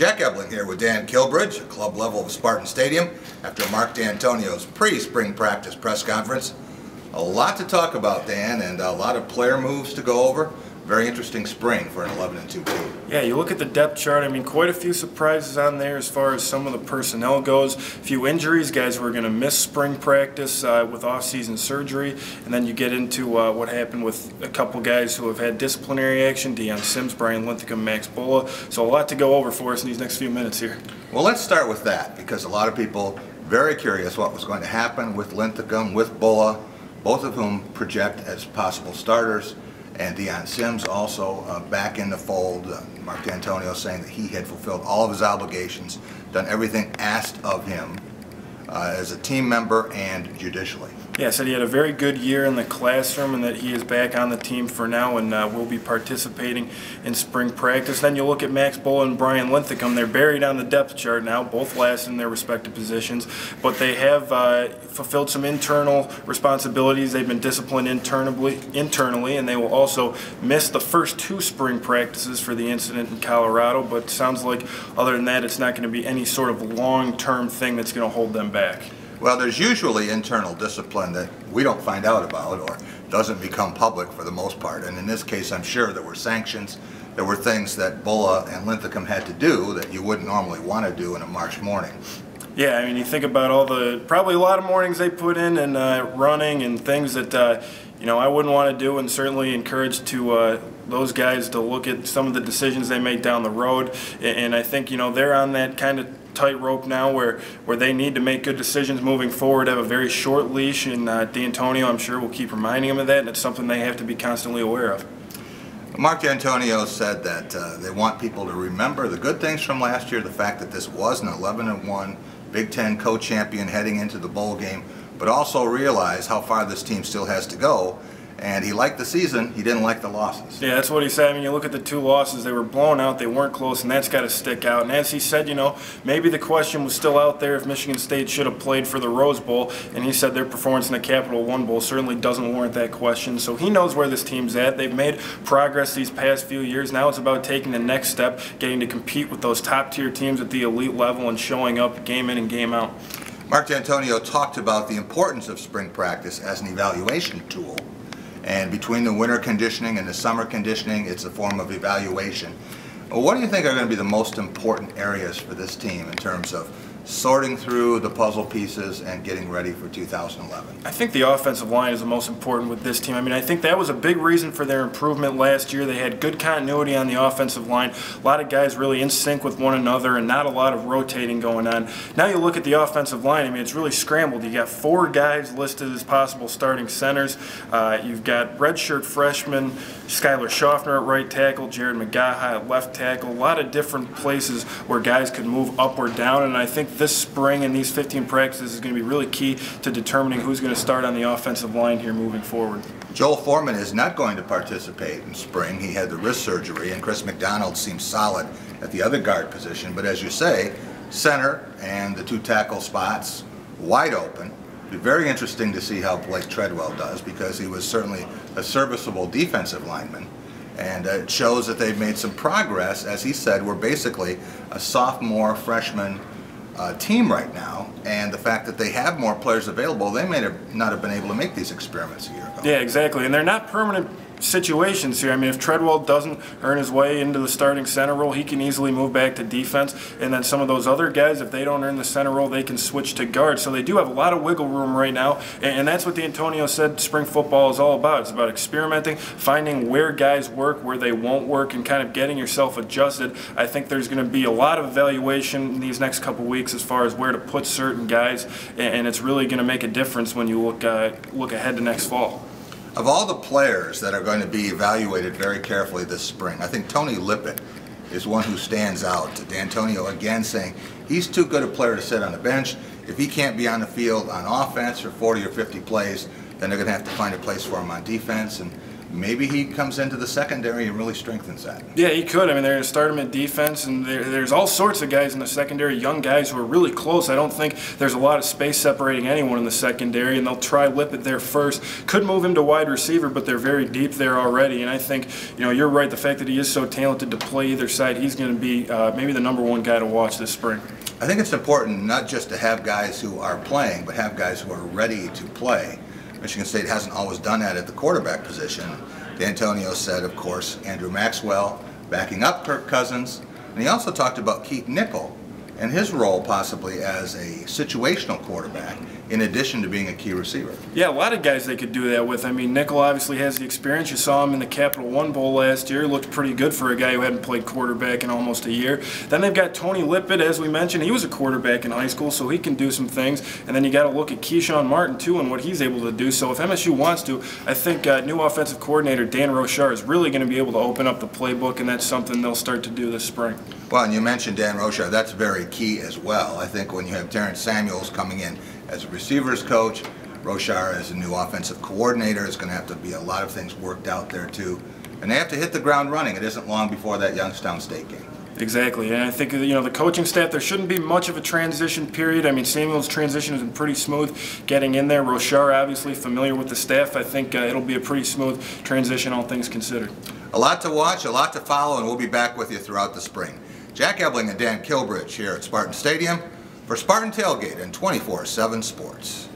Jack Ebling here with Dan Kilbridge at club level of Spartan Stadium after Mark Dantonio's pre-spring practice press conference. A lot to talk about, Dan, and a lot of player moves to go over. Very interesting spring for an 11-2 team. Yeah, you look at the depth chart, I mean, quite a few surprises on there as far as some of the personnel goes. A few injuries, guys who are going to miss spring practice with off-season surgery. And then you get into what happened with a couple guys who have had disciplinary action, Deion Sims, Brian Linthicum, Max Bulla. So a lot to go over for us in these next few minutes here. Well, let's start with that, because a lot of people very curious what was going to happen with Linthicum, with Bulla, both of whom project as possible starters. And Deion Sims also back in the fold. Mark Dantonio saying that he had fulfilled all of his obligations, done everything asked of him as a team member and judicially. Yeah, said he had a very good year in the classroom and that he is back on the team for now and will be participating in spring practice. Then you look at Max Bulla and Brian Linthicum. They're buried on the depth chart now, both last in their respective positions, but they have fulfilled some internal responsibilities. They've been disciplined internally, and they will also miss the first 2 spring practices for the incident in Colorado, but sounds like other than that it's not going to be any sort of long-term thing that's going to hold them back. Well, there's usually internal discipline that we don't find out about or doesn't become public for the most part. And in this case, I'm sure there were sanctions. There were things that Bulla and Linthicum had to do that you wouldn't normally want to do in a March morning. Yeah, I mean, you think about all the, probably a lot of mornings they put in and running and things that, you know, I wouldn't want to do, and certainly encourage to those guys to look at some of the decisions they made down the road. And I think, you know, they're on that kind of tightrope now where they need to make good decisions moving forward, have a very short leash, and Dantonio, I'm sure, will keep reminding them of that, and it's something they have to be constantly aware of. Mark Dantonio said that they want people to remember the good things from last year, the fact that this was an 11-1 Big Ten co-champion heading into the bowl game, but also realize how far this team still has to go. And he liked the season, he didn't like the losses. Yeah, that's what he said. I mean, you look at the 2 losses, they were blown out, they weren't close, and that's got to stick out. And as he said, you know, maybe the question was still out there if Michigan State should have played for the Rose Bowl, and he said their performance in the Capital One Bowl certainly doesn't warrant that question. So he knows where this team's at. They've made progress these past few years. Now it's about taking the next step, getting to compete with those top-tier teams at the elite level and showing up game in and game out. Mark Dantonio talked about the importance of spring practice as an evaluation tool. And between the winter conditioning and the summer conditioning, it's a form of evaluation. What do you think are going to be the most important areas for this team in terms of sorting through the puzzle pieces and getting ready for 2011? I think the offensive line is the most important with this team. I mean, I think that was a big reason for their improvement last year. They had good continuity on the offensive line, a lot of guys really in sync with one another and not a lot of rotating going on. Now you look at the offensive line, I mean, it's really scrambled. You got 4 guys listed as possible starting centers. You've got redshirt freshman Skylar Schaffner at right tackle, Jared McGaha at left tackle, a lot of different places where guys could move up or down, and I think this spring and these 15 practices is going to be really key to determining who's going to start on the offensive line here moving forward. Joel Foreman is not going to participate in spring. He had the wrist surgery, and Chris McDonald seems solid at the other guard position. But as you say, center and the 2 tackle spots wide open. It'll be very interesting to see how Blake Treadwell does, because he was certainly a serviceable defensive lineman. And it shows that they've made some progress. As he said, we're basically a sophomore, freshman team right now, and the fact that they have more players available, they may not have been able to make these experiments a year ago. Yeah, exactly, and they're not permanent situations here. I mean, if Treadwell doesn't earn his way into the starting center role, he can easily move back to defense, and then some of those other guys, if they don't earn the center role, they can switch to guard. So they do have a lot of wiggle room right now, and that's what Dantonio said spring football is all about. It's about experimenting, finding where guys work, where they won't work, and kind of getting yourself adjusted. I think there's going to be a lot of evaluation in these next couple weeks as far as where to put certain guys, and it's really going to make a difference when you look ahead to next fall. Of all the players that are going to be evaluated very carefully this spring, I think Tony Lippett is one who stands out. Dantonio again saying he's too good a player to sit on the bench. If he can't be on the field on offense for 40 or 50 plays, then they're going to have to find a place for him on defense. And maybe he comes into the secondary and really strengthens that. Yeah, he could. I mean, they're going to start him at defense, and there's all sorts of guys in the secondary, young guys who are really close. I don't think there's a lot of space separating anyone in the secondary, and they'll try Lippett there first. Could move him to wide receiver, but they're very deep there already, and I think, you're right, the fact that he is so talented to play either side, he's going to be maybe the #1 guy to watch this spring. I think it's important not just to have guys who are playing, but have guys who are ready to play. Michigan State hasn't always done that at the quarterback position. Dantonio said, of course, Andrew Maxwell backing up Kirk Cousins, and he also talked about Keith Nickel and his role possibly as a situational quarterback in addition to being a key receiver. Yeah, a lot of guys they could do that with. I mean, Nickel obviously has the experience. You saw him in the Capital One Bowl last year. He looked pretty good for a guy who hadn't played quarterback in almost a year. Then they've got Tony Lippett, as we mentioned. He was a quarterback in high school, so he can do some things. And then you got to look at Keyshawn Martin, too, and what he's able to do. So if MSU wants to, I think new offensive coordinator Dan Rochar is really going to be able to open up the playbook, and that's something they'll start to do this spring. Well, and you mentioned Dan Rochar. That's very key as well. I think when you have Terrence Samuels coming in as a receivers coach, Rochar as a new offensive coordinator, is going to have to be a lot of things worked out there too. And they have to hit the ground running. It isn't long before that Youngstown State game. Exactly, and I think the coaching staff, there shouldn't be much of a transition period. I mean, Samuel's transition has been pretty smooth getting in there. Rochar obviously familiar with the staff. I think it'll be a pretty smooth transition, all things considered. A lot to watch, a lot to follow, and we'll be back with you throughout the spring. Jack Ebling and Dan Kilbridge here at Spartan Stadium for Spartan Tailgate and 24/7 Sports.